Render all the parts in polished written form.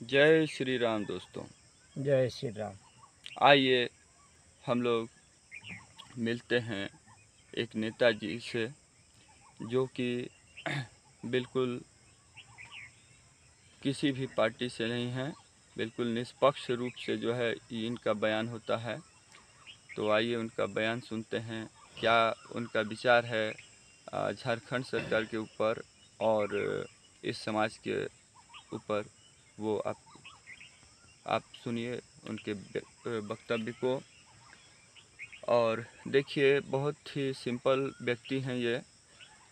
जय श्री राम दोस्तों। जय श्री राम। आइए हम लोग मिलते हैं एक नेताजी से जो कि बिल्कुल किसी भी पार्टी से नहीं है, बिल्कुल निष्पक्ष रूप से जो है इनका बयान होता है। तो आइए उनका बयान सुनते हैं, क्या उनका विचार है झारखंड सरकार के ऊपर और इस समाज के ऊपर। वो आप सुनिए उनके वक्तव्य को। और देखिए, बहुत ही सिंपल व्यक्ति हैं ये,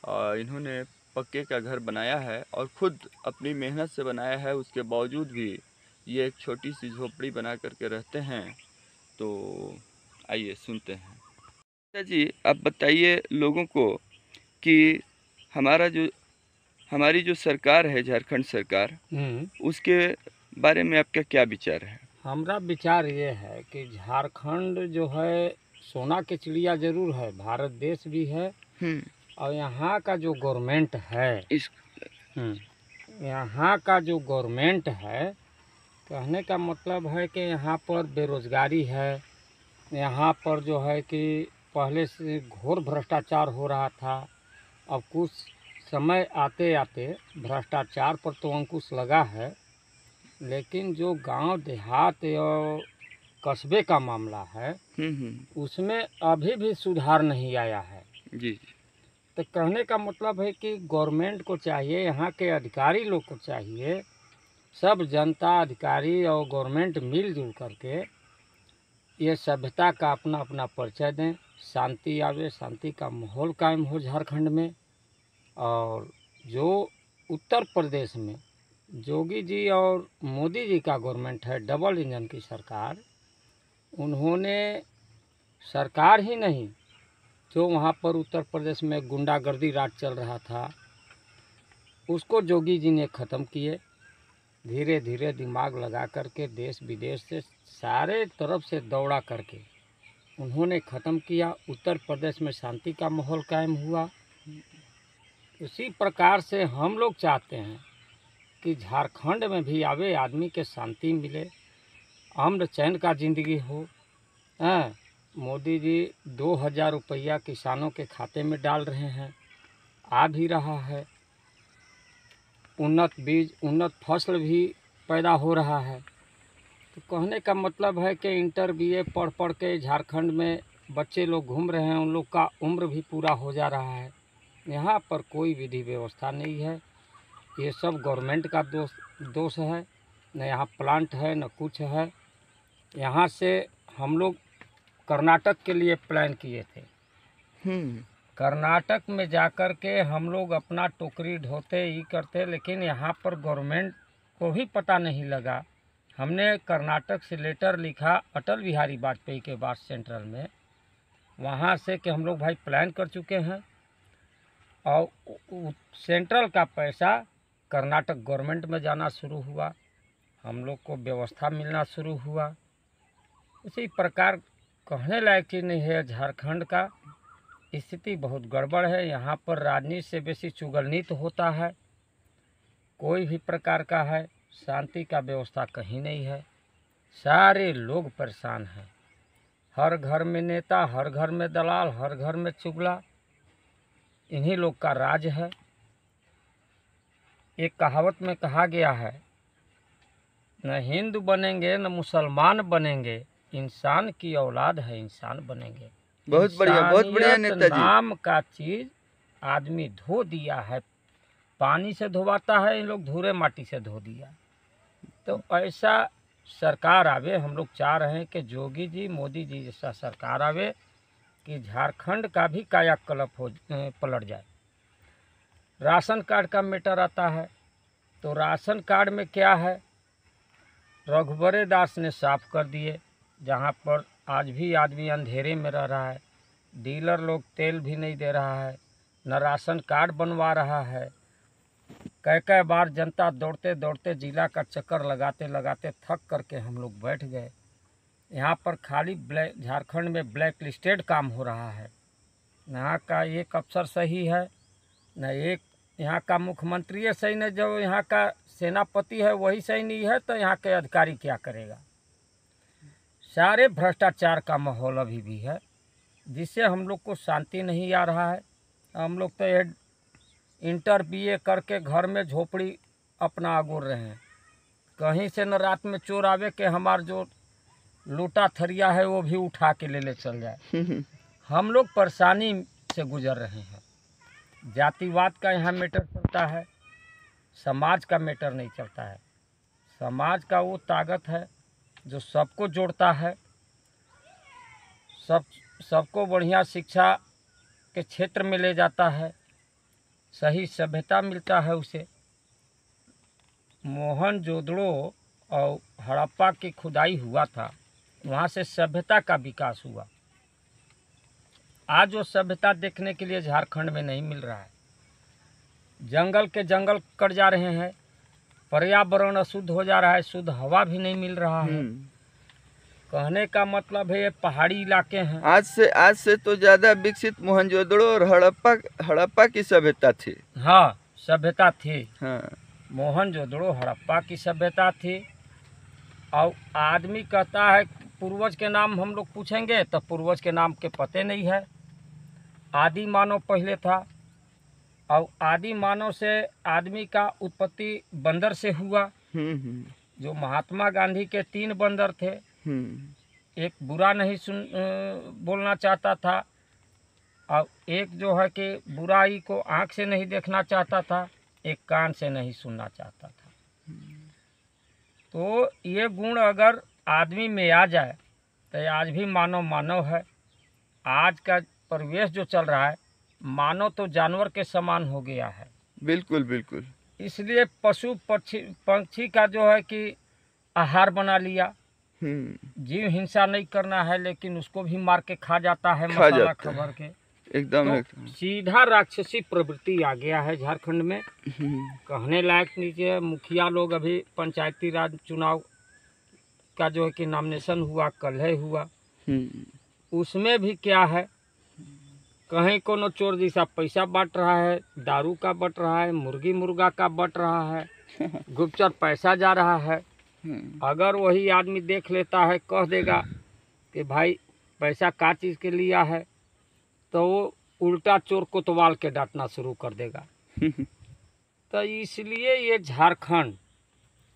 और इन्होंने पक्के का घर बनाया है और खुद अपनी मेहनत से बनाया है। उसके बावजूद भी ये एक छोटी सी झोपड़ी बना करके रहते हैं। तो आइए सुनते हैं। जी, आप बताइए लोगों को कि हमारा जो हमारी जो सरकार है, झारखंड सरकार, उसके बारे में आपका क्या विचार है? हमारा विचार ये है कि झारखंड जो है सोना की चिड़िया जरूर है, भारत देश भी है। और यहाँ का जो गवर्नमेंट है, यहाँ का जो गवर्नमेंट है, कहने का मतलब है कि यहाँ पर बेरोजगारी है। यहाँ पर जो है कि पहले से घोर भ्रष्टाचार हो रहा था। अब कुछ समय आते आते भ्रष्टाचार पर तो अंकुश लगा है, लेकिन जो गांव देहात और कस्बे का मामला है उसमें अभी भी सुधार नहीं आया है। जी। तो कहने का मतलब है कि गवर्नमेंट को चाहिए, यहाँ के अधिकारी लोग को चाहिए, सब जनता अधिकारी और गवर्नमेंट मिलजुल करके ये सभ्यता का अपना अपना परिचय दें, शांति आवे, शांति का माहौल कायम हो झारखंड में। और जो उत्तर प्रदेश में योगी जी और मोदी जी का गवर्नमेंट है, डबल इंजन की सरकार, उन्होंने सरकार ही नहीं, जो वहाँ पर उत्तर प्रदेश में गुंडागर्दी राज चल रहा था उसको योगी जी ने ख़त्म किए। धीरे धीरे दिमाग लगा करके देश विदेश से सारे तरफ से दौड़ा करके उन्होंने ख़त्म किया। उत्तर प्रदेश में शांति का माहौल कायम हुआ। उसी प्रकार से हम लोग चाहते हैं कि झारखंड में भी आवे आदमी के शांति मिले, अमन चैन का ज़िंदगी हो। मोदी जी 2000 रुपया किसानों के खाते में डाल रहे हैं, आ भी रहा है। उन्नत बीज, उन्नत फसल भी पैदा हो रहा है। तो कहने का मतलब है कि इंटर BA पढ़ पढ़ के झारखंड में बच्चे लोग घूम रहे हैं, उन लोग का उम्र भी पूरा हो जा रहा है। यहाँ पर कोई विधि व्यवस्था नहीं है। ये सब गवर्नमेंट का दोष है। न यहाँ प्लांट है न कुछ है। यहाँ से हम लोग कर्नाटक के लिए प्लान किए थे। कर्नाटक में जाकर के हम लोग अपना टोकरी ढोते ही करते, लेकिन यहाँ पर गवर्नमेंट को भी पता नहीं लगा। हमने कर्नाटक से लेटर लिखा अटल बिहारी वाजपेयी के बाद सेंट्रल में, वहाँ से कि हम लोग भाई प्लान कर चुके हैं, और सेंट्रल का पैसा कर्नाटक गवर्नमेंट में जाना शुरू हुआ, हम लोग को व्यवस्था मिलना शुरू हुआ। इसी प्रकार कहने लायक चीज़ नहीं है। झारखंड का स्थिति बहुत गड़बड़ है। यहाँ पर राजनीति से बेसी चुगलनीति होता है, कोई भी प्रकार का है, शांति का व्यवस्था कहीं नहीं है। सारे लोग परेशान हैं। हर घर में नेता, हर घर में दलाल, हर घर में चुगला, इन्हीं लोग का राज है। एक कहावत में कहा गया है, न हिंदू बनेंगे न मुसलमान बनेंगे, इंसान की औलाद है इंसान बनेंगे। बहुत बढ़िया नेताजी। नाम का चीज आदमी धो दिया है, पानी से धोवाता है, इन लोग धूरे माटी से धो दिया। तो ऐसा सरकार आवे, हम लोग चाह रहे हैं कि योगी जी मोदी जी जैसा सरकार आवे कि झारखंड का भी कायाकल्प हो, पलट जाए। राशन कार्ड का मैटर आता है तो राशन कार्ड में क्या है, रघुवरे दास ने साफ कर दिए। जहाँ पर आज भी आदमी अंधेरे में रह रहा है, डीलर लोग तेल भी नहीं दे रहा है, न राशन कार्ड बनवा रहा है। कई बार जनता दौड़ते दौड़ते जिला का चक्कर लगाते लगाते थक करके हम लोग बैठ गए। यहाँ पर खाली झारखंड में ब्लैक लिस्टेड काम हो रहा है। यहाँ का एक अफसर सही है न, एक यहाँ का मुख्यमंत्री सही, न जो यहाँ का सेनापति है वही सही नहीं है तो यहाँ के अधिकारी क्या करेगा। सारे भ्रष्टाचार का माहौल अभी भी है, जिससे हम लोग को शांति नहीं आ रहा है। हम लोग तो ये इंटर बीए करके घर में झोपड़ी अपना आगोर रहे हैं। कहीं से न रात में चोर आवे के हमार जो लूटा थरिया है वो भी उठा के ले चल जाए। हम लोग परेशानी से गुजर रहे हैं। जातिवाद का यहाँ मैटर चलता है, समाज का मैटर नहीं चलता है। समाज का वो ताकत है जो सबको जोड़ता है, सबको बढ़िया शिक्षा के क्षेत्र में ले जाता है, सही सभ्यता मिलता है उसे। मोहनजोदड़ो और हड़प्पा की खुदाई हुआ था, वहाँ से सभ्यता का विकास हुआ। आज वो सभ्यता देखने के लिए झारखंड में नहीं मिल रहा है। जंगल के जंगल कट जा रहे हैं, पर्यावरण अशुद्ध हो जा रहा है, शुद्ध हवा भी नहीं मिल रहा है। कहने का मतलब है ये पहाड़ी इलाके हैं। आज से तो ज्यादा विकसित मोहनजोदड़ो और हड़प्पा की सभ्यता थी। हाँ, सभ्यता थी। हाँ, मोहनजोदड़ो हड़प्पा की सभ्यता थी। और आदमी कहता है पूर्वज के नाम हम लोग पूछेंगे तो पूर्वज के नाम के पते नहीं है। आदि मानव पहले था और आदि मानव से आदमी का उत्पत्ति बंदर से हुआ। जो महात्मा गांधी के 3 बंदर थे। एक बुरा नहीं बोलना चाहता था और एक जो है कि बुराई को आँख से नहीं देखना चाहता था, एक कान से नहीं सुनना चाहता था। तो ये गुण अगर आदमी में आ जाए तो आज भी मानव है। आज का परिवेश जो चल रहा है, मानव तो जानवर के समान हो गया है। बिल्कुल बिल्कुल। इसलिए पशु पंछी का जो है कि आहार बना लिया। जीव हिंसा नहीं करना है लेकिन उसको भी मार के खा जाता है, मसाला खबर के। एकदम तो सीधा राक्षसी प्रवृत्ति आ गया है झारखंड में। कहने लायक नीचे मुखिया लोग अभी पंचायती राज चुनाव का जो है कि नॉमिनेशन हुआ, कल है हुआ। उसमें भी क्या है, कहीं कोनो चोर जैसा पैसा बांट रहा है, दारू का बट रहा है, मुर्गी मुर्गा का बट रहा है, गुपचर पैसा जा रहा है। अगर वही आदमी देख लेता है, कह देगा कि भाई पैसा का चीज़ के लिया है, तो वो उल्टा चोर कोतवाल के डांटना शुरू कर देगा। तो इसलिए ये झारखंड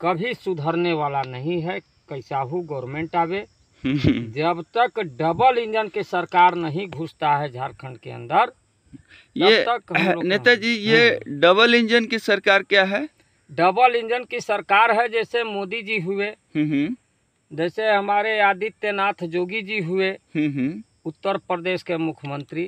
कभी सुधरने वाला नहीं है। कैसाहू गवर्नमेंट आवे, जब तक डबल इंजन के सरकार नहीं घुसता है झारखंड के अंदर, ये नेताजी, ये डबल इंजन की सरकार क्या है? डबल इंजन की सरकार है जैसे मोदी जी हुए, जैसे हमारे आदित्यनाथ जोगी जी हुए उत्तर प्रदेश के मुख्यमंत्री।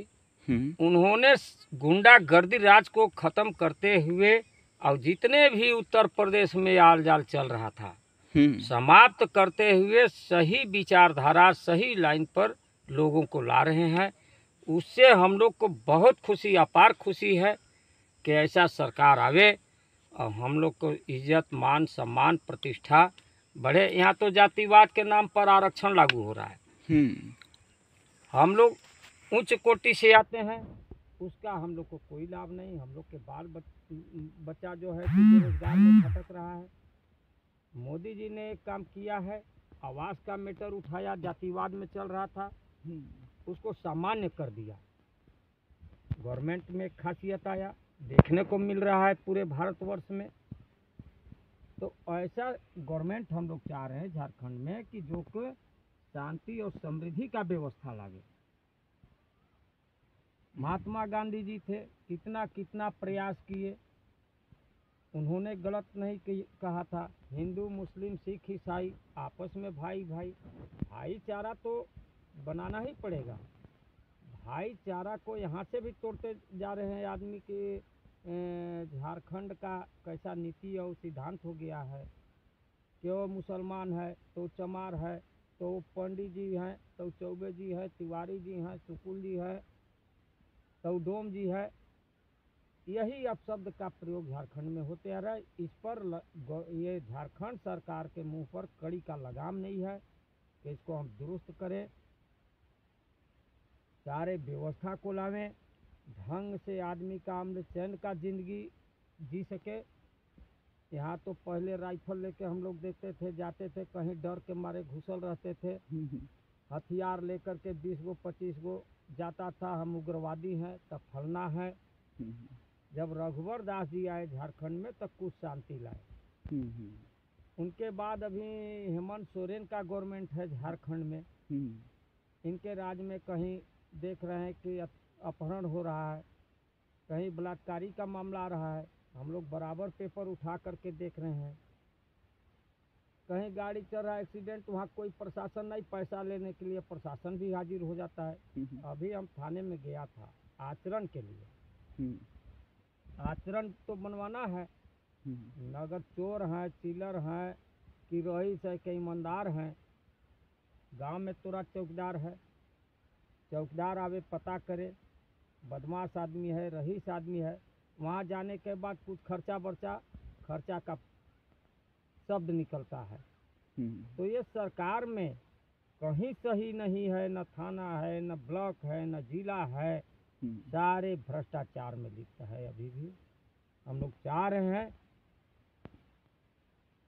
उन्होंने गुंडागर्दी राज को खत्म करते हुए और जितने भी उत्तर प्रदेश में आल जाल चल रहा था समाप्त करते हुए सही विचारधारा, सही लाइन पर लोगों को ला रहे हैं। उससे हम लोग को बहुत खुशी, अपार खुशी है कि ऐसा सरकार आवे और हम लोग को इज्जत, मान, सम्मान, प्रतिष्ठा बढ़े। यहाँ तो जातिवाद के नाम पर आरक्षण लागू हो रहा है। हम लोग उच्च कोटि से आते हैं, उसका हम लोग को कोई लाभ नहीं। हम लोग के बाल बच्चा जो है बेरोजगार में भटक रहा है। मोदी जी ने एक काम किया है, आवास का मैटर उठाया, जातिवाद में चल रहा था, उसको सामान्य कर दिया। गवर्नमेंट में खासियत आया, देखने को मिल रहा है पूरे भारतवर्ष में। तो ऐसा गवर्नमेंट हम लोग चाह रहे हैं झारखंड में कि जो कि शांति और समृद्धि का व्यवस्था लागे। महात्मा गांधी जी थे, कितना प्रयास किए, उन्होंने गलत नहीं कहा था। हिंदू, मुस्लिम, सिख, ईसाई आपस में भाईचारा तो बनाना ही पड़ेगा। भाईचारा को यहाँ से भी तोड़ते जा रहे हैं आदमी के। झारखंड का कैसा नीति और सिद्धांत हो गया है कि वो मुसलमान है तो चमार है, तो पंडित जी हैं तो चौबे जी है, तिवारी जी हैं, सुकुल जी है, तो डोम जी है। यही अपशब्द का प्रयोग झारखंड में होते आ रहा है। इस पर ये झारखंड सरकार के मुंह पर कड़ी का लगाम नहीं है कि इसको हम दुरुस्त करें, सारे व्यवस्था को लावें, ढंग से आदमी का अमन चैन का जिंदगी जी सके। यहाँ तो पहले राइफल लेके हम लोग देखते थे, जाते थे, कहीं डर के मारे घुसल रहते थे। हथियार लेकर के 20 गो 25 गो जाता था, हम उग्रवादी हैं तब फलना है। जब रघुवर दास जी आए झारखंड में तब कुछ शांति लाए। उनके बाद अभी हेमंत सोरेन का गवर्नमेंट है झारखंड में। इनके राज में कहीं देख रहे हैं कि अपहरण हो रहा है, कहीं बलात्कारी का मामला आ रहा है। हम लोग बराबर पेपर उठा करके देख रहे हैं। कहीं गाड़ी चल रहा है एक्सीडेंट, वहाँ कोई प्रशासन नहीं, पैसा लेने के लिए प्रशासन भी हाजिर हो जाता है। अभी हम थाने में गया था आचरण के लिए। आचरण तो बनवाना है। अगर चोर हैं, चिलर हैं कि रईस है कि ईमानदार हैं, गांव में तोरा चौकीदार है, चौकीदार आवे पता करे, बदमाश आदमी है, रईस आदमी है, वहाँ जाने के बाद कुछ खर्चा का शब्द निकलता है। तो ये सरकार में कहीं सही नहीं है, न थाना है, न ब्लॉक है, न जिला है, सारे भ्रष्टाचार में लिप्त है। अभी भी हम लोग चाह रहे हैं,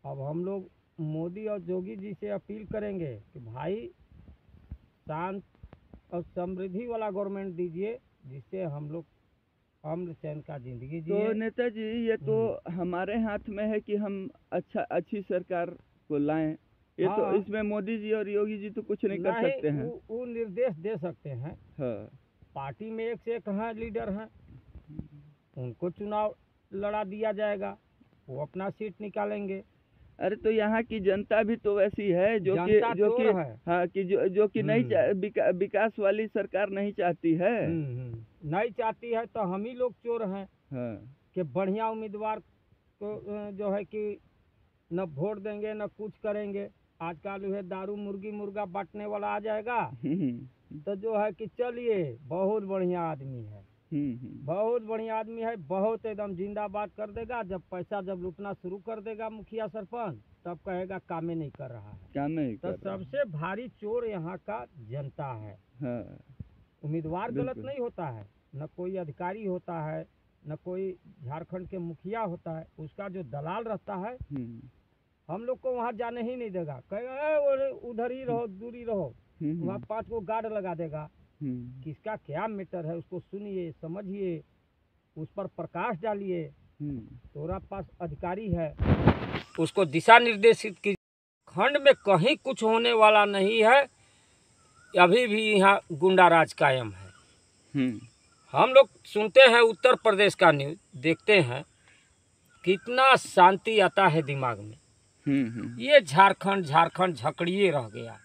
अब हम लोग मोदी और योगी जी से अपील करेंगे कि भाई शांत और समृद्धि वाला गवर्नमेंट दीजिए, जिससे हम लोग अमन चैन का जिंदगी जिए। तो नेताजी, ये तो हमारे हाथ में है कि हम अच्छी सरकार को लाएं। ये तो इसमें मोदी जी और योगी जी तो कुछ नहीं कर सकते हैं। वो निर्देश दे सकते हैं। हाँ। पार्टी में एक से एक हैं लीडर हैं, उनको चुनाव लड़ा दिया जाएगा, वो अपना सीट निकालेंगे। अरे तो यहाँ की जनता भी तो वैसी है जो कि नहीं विकास वाली सरकार नहीं चाहती है। नहीं चाहती है तो हम ही लोग चोर हैं। हाँ। कि बढ़िया उम्मीदवार को जो है कि न वोट देंगे न कुछ करेंगे। आजकल जो है दारू मुर्गी मुर्गा बांटने वाला आ जाएगा तो जो है कि चलिए बहुत बढ़िया आदमी है, बहुत बढ़िया आदमी है, बहुत एकदम जिंदाबाद कर देगा। जब पैसा जब लूटना शुरू कर देगा मुखिया सरपंच, तब कहेगा कामें नहीं कर रहा है, काम नहीं कर रहा। सबसे भारी चोर यहाँ का जनता है। हाँ। उम्मीदवार गलत नहीं होता है, न कोई अधिकारी होता है, न कोई झारखंड के मुखिया होता है, उसका जो दलाल रहता है हम लोग को वहाँ जाने ही नहीं देगा, कहेगा उधर ही रहो, दूरी रहो, वहाँ 5 को गार्ड लगा देगा। किसका क्या मैटर है उसको सुनिए, समझिए, उस पर प्रकाश डालिए। तोरा पास अधिकारी है, उसको दिशा निर्देशित कीजिए। खंड में कहीं कुछ होने वाला नहीं है, अभी भी यहाँ गुंडा राज कायम है। हम लोग सुनते हैं उत्तर प्रदेश का न्यूज़, देखते हैं कितना शांति आता है दिमाग में। ये झारखंड झकड़िए रह गया।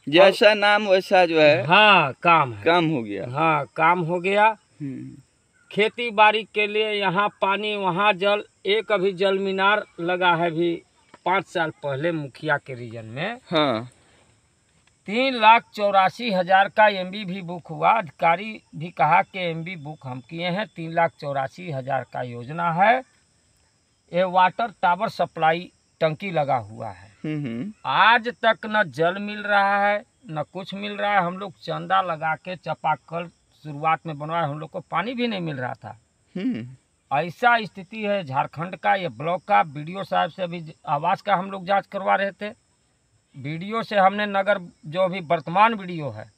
जैसा नाम वैसा जो है। हाँ, काम हो गया। हाँ, काम हो गया। खेती बाड़ी के लिए यहाँ पानी वहाँ जल, एक अभी जल मीनार लगा है भी 5 साल पहले मुखिया के रीजन में। हाँ। 3,84,000 का MB भी बुक हुआ। अधिकारी भी कहा कि MB बुक हम किए हैं। 3,84,000 का योजना है। ये वाटर टावर सप्लाई टंकी लगा हुआ है। आज तक न जल मिल रहा है न कुछ मिल रहा है। हम लोग चंदा लगा के चापाकल शुरुआत में बनवाए, हम लोग को पानी भी नहीं मिल रहा था। ऐसा स्थिति है झारखंड का। ये ब्लॉक का BDO साहब से अभी आवास का हम लोग जांच करवा रहे थे। BDO से हमने नगर जो अभी वर्तमान BDO है,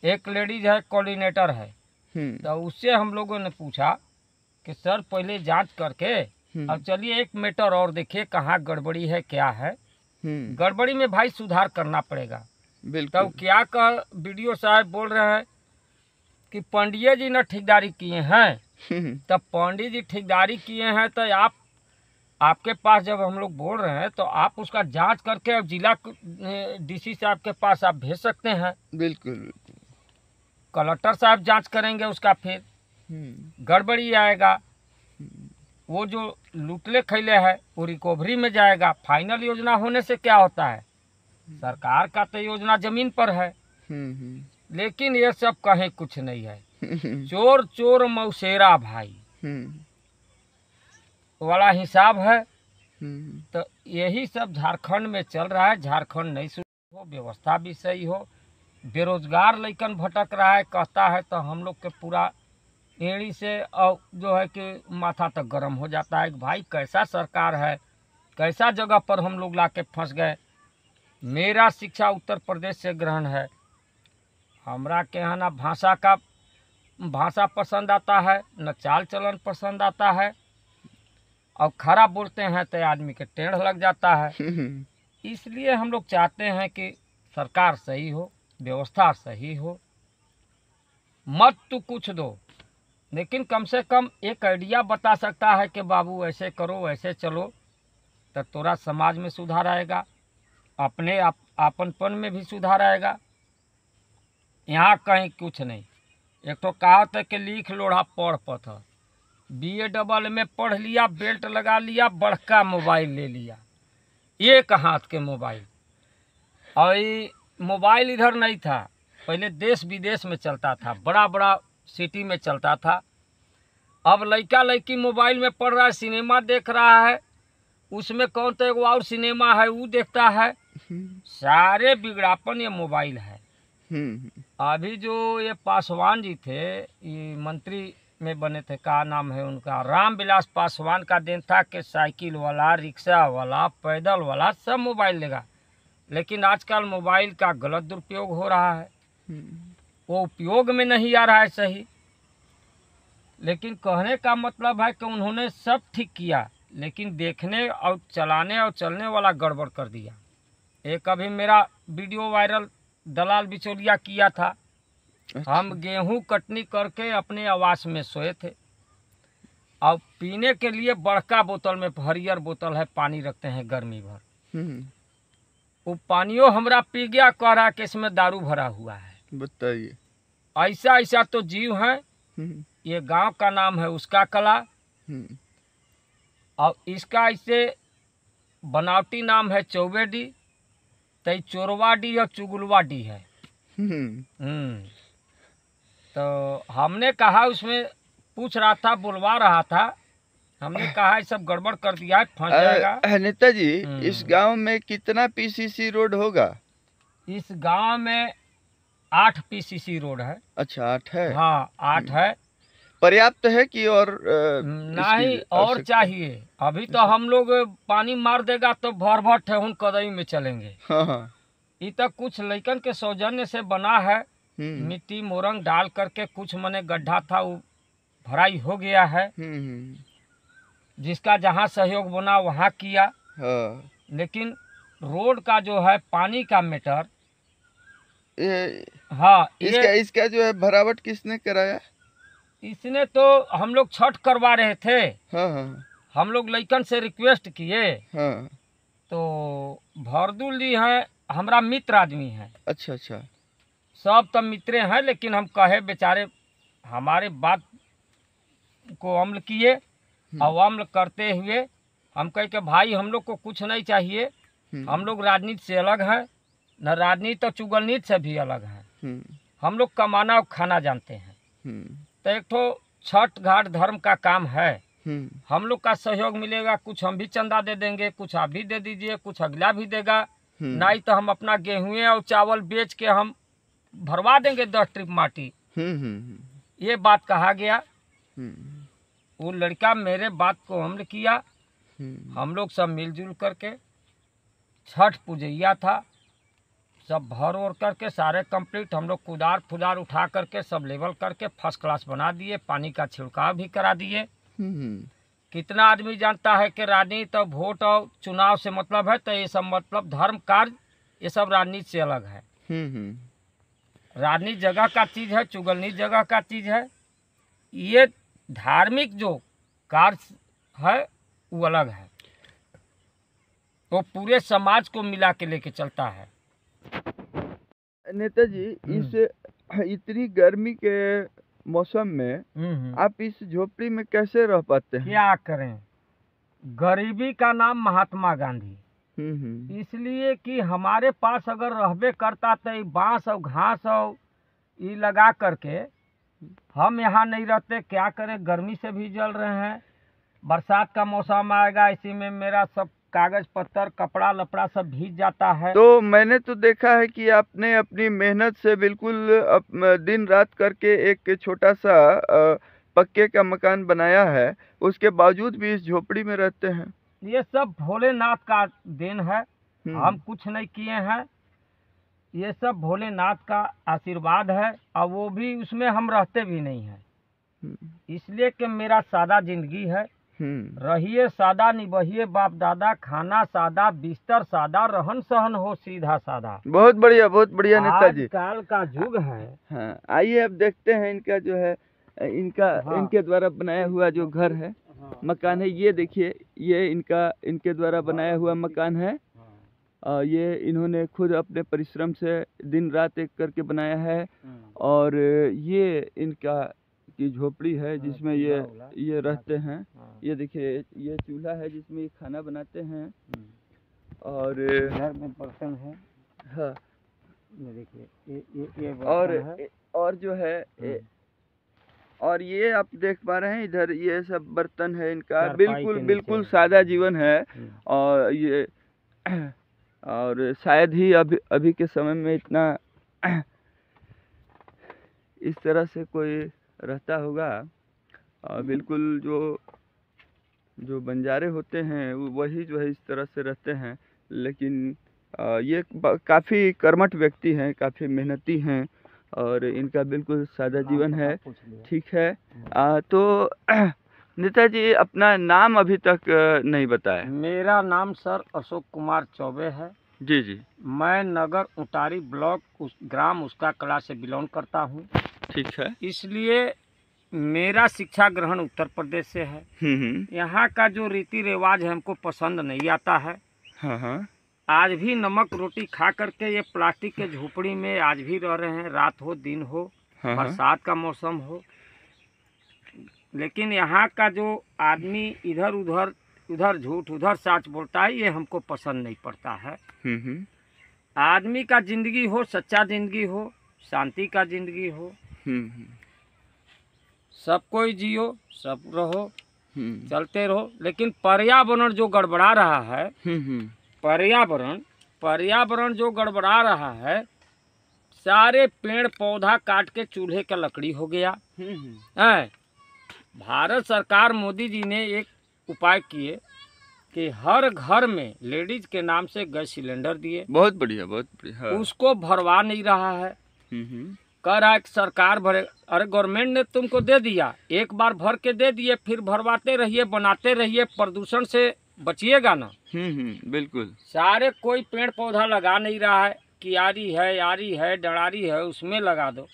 एक लेडीज है, कोऑर्डिनेटर है, तो उससे हम लोगों ने पूछा कि सर पहले जांच करके अब चलिए एक मैटर और देखिए कहाँ गड़बड़ी है, क्या है। गड़बड़ी में भाई सुधार करना पड़ेगा। तो क्या कह BDO साहब बोल रहे हैं कि पंडित जी ने ठेकेदारी किए हैं। तब पंडित जी ठेकेदारी किए हैं तो आपके पास जब हम लोग बोल रहे हैं तो आप उसका जांच करके अब जिला DC साहब के पास आप भेज सकते हैं। बिल्कुल। कलेक्टर साहब जांच करेंगे उसका, फिर गड़बड़ी आएगा। वो जो लूटले खैले है वो रिकवरी में जाएगा। फाइनल योजना होने से क्या होता है, सरकार का तो योजना जमीन पर है, लेकिन ये सब कहीं कुछ नहीं है। चोर चोर मौसेरा भाई वाला हिसाब है। तो यही सब झारखंड में चल रहा है। झारखंड नहीं सुधर हो, व्यवस्था भी सही हो, बेरोजगार लइकन भटक रहा है, कहता है तो हम लोग के पूरा एड़ी से और जो है कि माथा तक गर्म हो जाता है कि भाई कैसा सरकार है, कैसा जगह पर हम लोग लाके फंस गए। मेरा शिक्षा उत्तर प्रदेश से ग्रहण है, हमरा के यहाँ ना भाषा पसंद आता है, न चाल चलन पसंद आता है, और खरा बोलते हैं तो आदमी के टेढ़ लग जाता है। इसलिए हम लोग चाहते हैं कि सरकार सही हो, व्यवस्था सही हो, मत तो कुछ दो, लेकिन कम से कम एक आइडिया बता सकता है कि बाबू ऐसे करो, ऐसे चलो, तो तोरा समाज में सुधार आएगा, अपने आपनपन में भी सुधार आएगा। यहाँ कहीं कुछ नहीं। एक तो कहावत है कि लिख लोढ़ा पढ़ पथ, BA डबल में पढ़ लिया, बेल्ट लगा लिया, बड़का मोबाइल ले लिया, एक हाथ के मोबाइल। और ये मोबाइल इधर नहीं था, पहले देश विदेश में चलता था, बड़ा बड़ा सिटी में चलता था। अब लड़का लड़की मोबाइल में पढ़ रहा है, सिनेमा देख रहा है, उसमें कौन तो एक और सिनेमा है वो देखता है। सारे बिगड़ापन ये मोबाइल है। अभी जो ये पासवान जी थे, ये मंत्री में बने थे, क्या नाम है उनका, रामविलास पासवान का दिन था कि साइकिल वाला, रिक्शा वाला, पैदल वाला सब मोबाइल लेगा। लेकिन आजकल मोबाइल का गलत दुरुपयोग हो रहा है, वो उपयोग में नहीं आ रहा है सही। लेकिन कहने का मतलब है कि उन्होंने सब ठीक किया, लेकिन देखने और चलाने और चलने वाला गड़बड़ कर दिया। एक अभी मेरा वीडियो वायरल दलाल बिचौलिया किया था। हम गेहूं कटनी करके अपने आवास में सोए थे, और पीने के लिए बड़का बोतल में, हरियर बोतल है, पानी रखते हैं गर्मी भर, वो पानियों हमरा पी गया, कह रहा कि इसमें दारू भरा हुआ है। बताइए, ऐसा ऐसा तो जीव है। ये गांव का नाम है उसका कला, और इसका इसे बनावटी नाम है चौबेडी, तो चोरवाडी और चुगलवाडी है। तो हमने कहा, उसमें पूछ रहा था, बुलवा रहा था, हमने कहा ये सब गड़बड़ कर दिया है, फंस जाएगा। नेताजी, इस गांव में कितना PCC रोड होगा? इस गांव में 8 PCC रोड है। अच्छा, 8 है? हाँ, 8 है। पर्याप्त है कि और नहीं, और चाहिए। अभी तो हम लोग पानी मार देगा तो भर भर ठेहुन कदई में चलेंगे। हाँ। ये तो कुछ लइकन के सौजन्य से बना है, मिट्टी मोरंग डाल करके, कुछ मने गड्ढा था वो भराई हो गया है, जिसका जहाँ सहयोग बना वहाँ किया। हाँ। लेकिन रोड का जो है, पानी का मैटर, हाँ, इसका जो है भरावट किसने कराया? इसने तो हम लोग छठ करवा रहे थे। हाँ। हम लोग लइकन से रिक्वेस्ट किए। हाँ। तो भरदुल जी हैं, हमारा मित्र आदमी है। अच्छा। सब तो मित्रे हैं, लेकिन हम कहे बेचारे हमारे बात को अम्ल किए, और अम्ल करते हुए हम कहे कि भाई हम लोग को कुछ नहीं चाहिए, हम लोग राजनीति से अलग हैं, न राजनीति तो चुगलनीति से भी अलग हैं, हम लोग कमाना और खाना जानते हैं। तो एक तो छठ घाट धर्म का काम है, हम लोग का सहयोग मिलेगा, कुछ हम भी चंदा दे देंगे, कुछ आप भी दे दीजिए, कुछ अगला भी देगा, नहीं तो हम अपना गेहूं और चावल बेच के हम भरवा देंगे 10 ट्रिप माटी। ये बात कहा गया। वो लड़का मेरे बात को अमल किया। हम लोग सब मिलजुल करके छठ पूजैया था, सब भर ओर करके सारे कंप्लीट, हम लोग कुदार फुदार उठा करके सब लेवल करके फर्स्ट क्लास बना दिए, पानी का छिड़काव भी करा दिए। कितना आदमी जानता है कि राजनीति और वोट और चुनाव से मतलब है, तो ये सब मतलब धर्म कार्य, ये सब राजनीति से अलग है। राजनीति जगह का चीज़ है, चुगलनीति जगह का चीज़ है। ये धार्मिक जो कार्य है वो अलग है, वो पूरे समाज को मिला के लेके चलता है। नेताजी, इस इतनी गर्मी के मौसम में आप इस झोपड़ी में कैसे रह पाते हैं? क्या करें, गरीबी का नाम महात्मा गांधी। इसलिए कि हमारे पास अगर रहबे करता तो बांस और घास और ये लगा करके हम यहाँ नहीं रहते। क्या करें, गर्मी से भी जल रहे हैं। बरसात का मौसम आएगा, इसी में मेरा सब कागज पत्तर कपड़ा लपड़ा सब भीग जाता है। तो मैंने तो देखा है कि आपने अपनी मेहनत से बिल्कुल दिन रात करके एक छोटा सा पक्के का मकान बनाया है, उसके बावजूद भी इस झोपड़ी में रहते हैं। ये सब भोलेनाथ का देन है, हम कुछ नहीं किए हैं। ये सब भोलेनाथ का आशीर्वाद है, और वो भी उसमें हम रहते भी नहीं हैं। इसलिए कि मेरा सादा जिंदगी है। रहिए सादा, निभाइए बाप दादा, खाना सादा, बिस्तर सादा, रहन सहन हो सीधा सादा। बहुत बढ़िया नेताजी। आजकल का युग है। हाँ, आइए अब देखते हैं इनका जो है इनके द्वारा बनाया हुआ जो घर है, मकान है। ये देखिए, ये इनके द्वारा बनाया हुआ मकान है। ये इन्होंने खुद अपने परिश्रम से दिन रात एक करके बनाया है। और ये इनका की झोपड़ी है जिसमें ये रहते हैं। ये देखिए, ये चूल्हा है जिसमें ये खाना बनाते हैं। और घर में बर्तन है। हाँ, ये देखिए, ये बर्तन है। और जो है और ये आप देख पा रहे हैं इधर, ये सब बर्तन है इनका। बिल्कुल सादा जीवन है। और ये और शायद ही अभी के समय में इतना इस तरह से कोई रहता होगा। बिल्कुल जो बंजारे होते हैं वही जो है इस तरह से रहते हैं। लेकिन ये काफ़ी कर्मठ व्यक्ति हैं, काफ़ी मेहनती हैं, और इनका बिल्कुल सादा जीवन है। ठीक है। तो नेताजी, अपना नाम अभी तक नहीं बताया। मेरा नाम सर अशोक कुमार चौबे है। जी। मैं नगर उटारी ब्लॉक ग्राम उसका कला से बिलोंग करता हूँ। ठीक है। इसलिए मेरा शिक्षा ग्रहण उत्तर प्रदेश से है। यहाँ का जो रीति रिवाज है हमको पसंद नहीं आता है। हाँ। आज भी नमक रोटी खा करके ये प्लास्टिक के झोपड़ी में आज भी रह रहे हैं, रात हो दिन हो, बरसात का मौसम हो। लेकिन यहाँ का जो आदमी इधर झूठ उधर सच बोलता है, ये हमको पसंद नहीं पड़ता है। आदमी का जिंदगी हो, सच्चा जिंदगी हो, शांति का जिंदगी हो, सब कोई जियो, सब रहो, चलते रहो। लेकिन पर्यावरण जो गड़बड़ा रहा है, पर्यावरण जो गड़बड़ा रहा है, सारे पेड़ पौधा काट के चूल्हे का लकड़ी हो गया है। भारत सरकार मोदी जी ने एक उपाय किए कि हर घर में लेडीज के नाम से गैस सिलेंडर दिए। बहुत बढ़िया। उसको भरवा नहीं रहा है। कह रहा है कि सरकार भरे। अरे गवर्नमेंट ने तुमको दे दिया, एक बार भर के दे दिए, फिर भरवाते रहिए, बनाते रहिए, प्रदूषण से बचिएगा ना। बिल्कुल। सारे कोई पेड़ पौधा लगा नहीं रहा है। कियारी है, यारी है, डरारी है, उसमें लगा दो,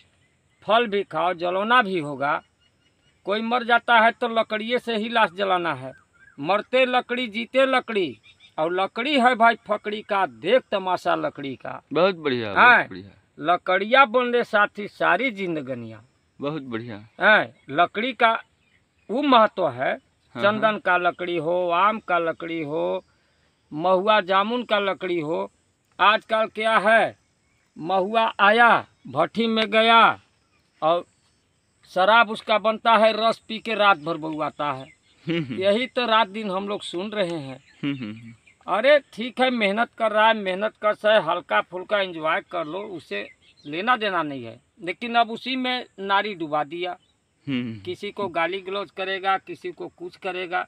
फल भी खाओ, जलौना भी होगा। कोई मर जाता है तो लकड़िए से ही लाश जलाना है। मरते लकड़ी, जीते लकड़ी, और लकड़ी है भाई फकड़ी का, देख तमाशा लकड़ी का। बहुत बढ़िया। लकड़िया बनले साथी सारी जिंदगनिया। बहुत बढ़िया है। लकड़ी का वो महत्व है। चंदन का लकड़ी हो, आम का लकड़ी हो, महुआ जामुन का लकड़ी हो। आजकल क्या है, महुआ आया, भट्टी में गया, और शराब उसका बनता है, रस पी के रात भर बउआता है। यही तो रात दिन हम लोग सुन रहे हैं। अरे ठीक है, मेहनत कर रहा है, मेहनत कर से हल्का फुल्का एंजॉय कर लो, उसे लेना देना नहीं है। लेकिन अब उसी में नारी डुबा दिया। किसी को गाली गलौज करेगा, किसी को कुछ करेगा।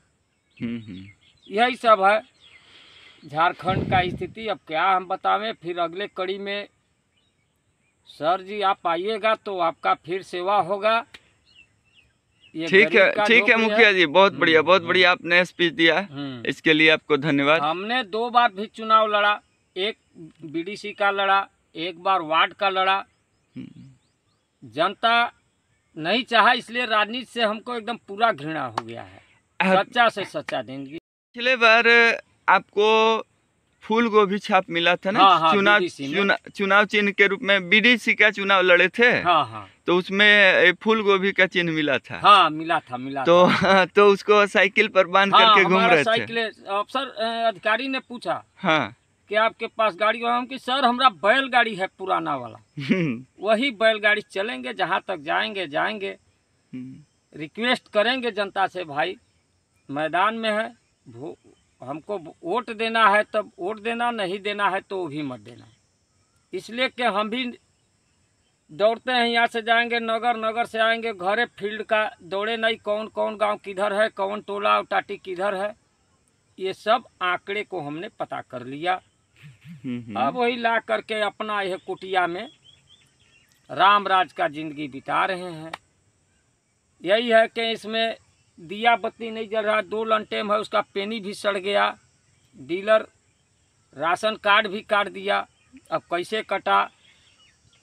यही सब है झारखंड का स्थिति। अब क्या हम बतावें। फिर अगले कड़ी में सर जी आप आइएगा तो आपका फिर सेवा होगा। ठीक है मुखिया जी, बहुत बढ़िया आपने स्पीच दिया। इसके लिए आपको धन्यवाद। हमने 2 बार भी चुनाव लड़ा, एक बीडीसी का लड़ा, एक बार वार्ड का लड़ा। जनता नहीं चाहा, इसलिए राजनीति से हमको एकदम पूरा घृणा हो गया है। सच्चा से सच्चा जिंदगी। पिछले बार आपको फूल गोभी छाप मिला था ना। चुनाव चिन्ह के रूप में बीडीसी का चुनाव लड़े थे। तो उसमें फूल गोभी का चिन्ह मिला था। मिला था। तो उसको साइकिल पर बांध करके घूम रहे थे। अफसर अधिकारी ने पूछा कि आपके पास गाड़ी है? हम कि सर हमरा बैलगाड़ी है पुराना वाला। वही बैलगाड़ी चलेंगे, जहाँ तक जाएंगे। रिक्वेस्ट करेंगे जनता से, भाई मैदान में है, हमको वोट देना है तब वोट देना, नहीं देना है तो भी मत देना। इसलिए कि हम भी दौड़ते हैं, यहाँ से जाएंगे नगर, नगर से आएंगे घरे, फील्ड का दौड़े नहीं, कौन कौन गांव किधर है, कौन टोला और टाटी किधर है, ये सब आंकड़े को हमने पता कर लिया। अब वही ला करके अपना यह कुटिया में राम राज का जिंदगी बिता रहे हैं। यही है कि इसमें दिया बत्ती नहीं जल रहा, 2 लंटेम है, उसका पेनी भी सड़ गया, डीलर राशन कार्ड भी काट दिया। अब कैसे कटा,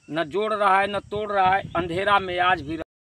न जोड़ रहा है न तोड़ रहा है, अंधेरा में आज भी